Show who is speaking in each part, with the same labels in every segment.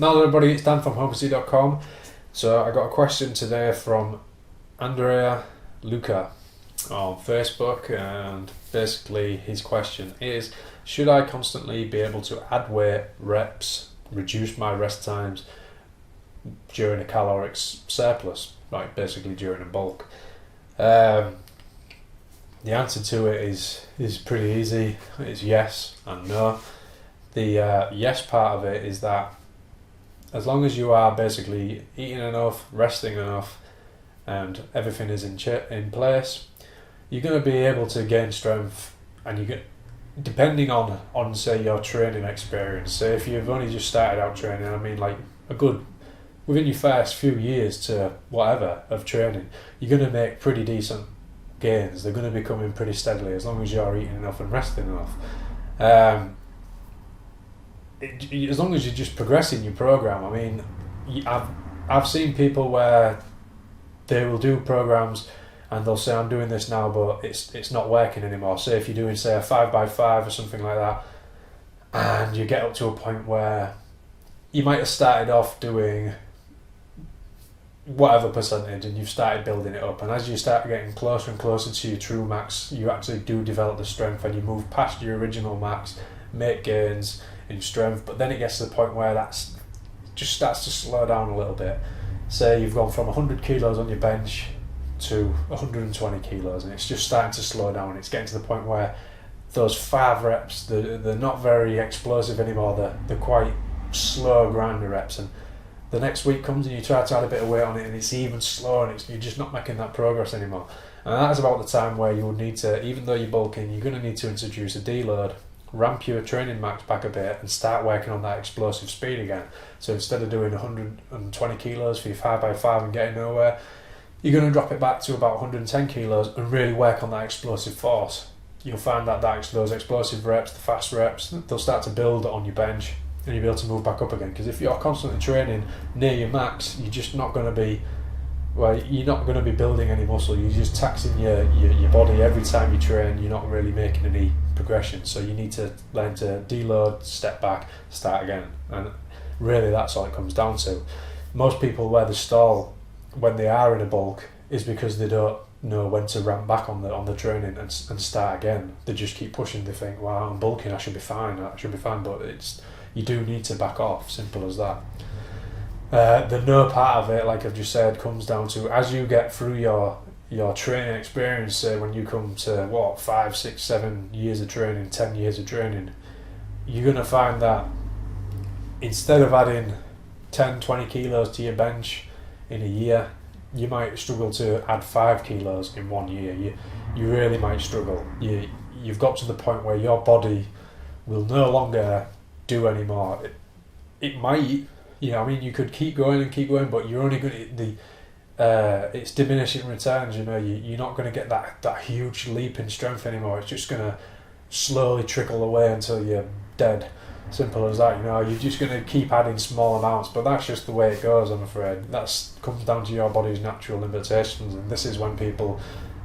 Speaker 1: Hello everybody, it's Dan from homephysique.com. So I got a question today from Andrea Luca on Facebook, and basically his question is, should I constantly be able to add weight, reps, reduce my rest times during a caloric surplus, like basically during a bulk? The answer to it is pretty easy. It's yes and no. The yes part of it is that as long as you are basically eating enough, resting enough, and everything is in place, you're going to be able to gain strength. And you get, depending on say your training experience. So if you've only just started out training, I mean like within your first few years to whatever of training, you're going to make pretty decent gains. They're going to be coming pretty steadily as long as you're eating enough and resting enough. As long as you're just progressing your program. I mean, I've seen people where they will do programs and they'll say, I'm doing this now, but it's not working anymore. Say if you're doing, say, a 5x5 or something like that, and you get up to a point where you might have started off doing whatever percentage and you've started building it up, and as you start getting closer and closer to your true max, you actually do develop the strength and you move past your original max, make gains in strength, but then it gets to the point where that's just starts to slow down a little bit. Say you've gone from 100 kilos on your bench to 120 kilos and it's just starting to slow down. It's getting to the point where those 5 reps, they're not very explosive anymore. They're quite slow grinder reps, and the next week comes and you try to add a bit of weight on it and it's even slower, and you're just not making that progress anymore. And that's about the time where you would need to, even though you're bulking, you're going to need to introduce a deload, ramp your training max back a bit and start working on that explosive speed again. So instead of doing 120 kilos for your 5x5 and getting nowhere, you're going to drop it back to about 110 kilos and really work on that explosive force. You'll find that those explosive reps, the fast reps, they'll start to build on your bench and you'll be able to move back up again. Because if you're constantly training near your max, you're just not going to be, you're not going to be building any muscle. You're just taxing your body every time you train. You're not really making any progression. So you need to learn to deload, step back, start again. And really that's all it comes down to. Most people where they stall when they are in a bulk is because they don't know when to ramp back on the training and start again. They just keep pushing. They think, well, I'm bulking, I should be fine, but you do need to back off. Simple as that. The no part of it, like I've just said, comes down to as you get through your training experience. Say when you come to 5, 6, 7 years of training, 10 years of training, you're going to find that instead of adding 10, 20 kilos to your bench in a year, you might struggle to add 5 kilos in 1 year. You really might struggle. You've got to the point where your body will no longer do anymore. It might, you could keep going, but you're only going to, it's diminishing returns. You're not going to get that huge leap in strength anymore. It's just going to slowly trickle away until you're dead. Simple as that. You're just going to keep adding small amounts, but that's just the way it goes, I'm afraid. That comes down to your body's natural limitations, and this is when people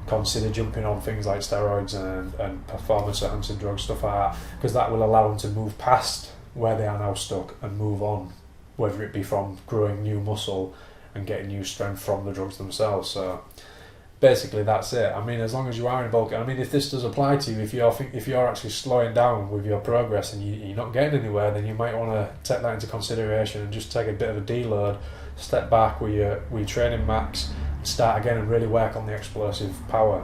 Speaker 1: consider jumping on things like steroids and performance enhancing drugs, stuff like that, because that will allow them to move past where they are now stuck and move on, whether it be from growing new muscle and getting new strength from the drugs themselves. So basically that's it. I mean, as long as you are in bulk, I mean, if this does apply to you, if you're actually slowing down with your progress and you're not getting anywhere, then you might want to take that into consideration and just take a bit of a deload, step back with your training max, start again and really work on the explosive power,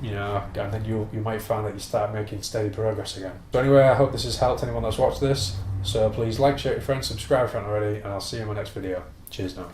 Speaker 1: and then you might find that you start making steady progress again. So anyway, I hope this has helped anyone that's watched this. So please like, share with your friends, subscribe if you haven't already, and I'll see you in my next video. Cheers now.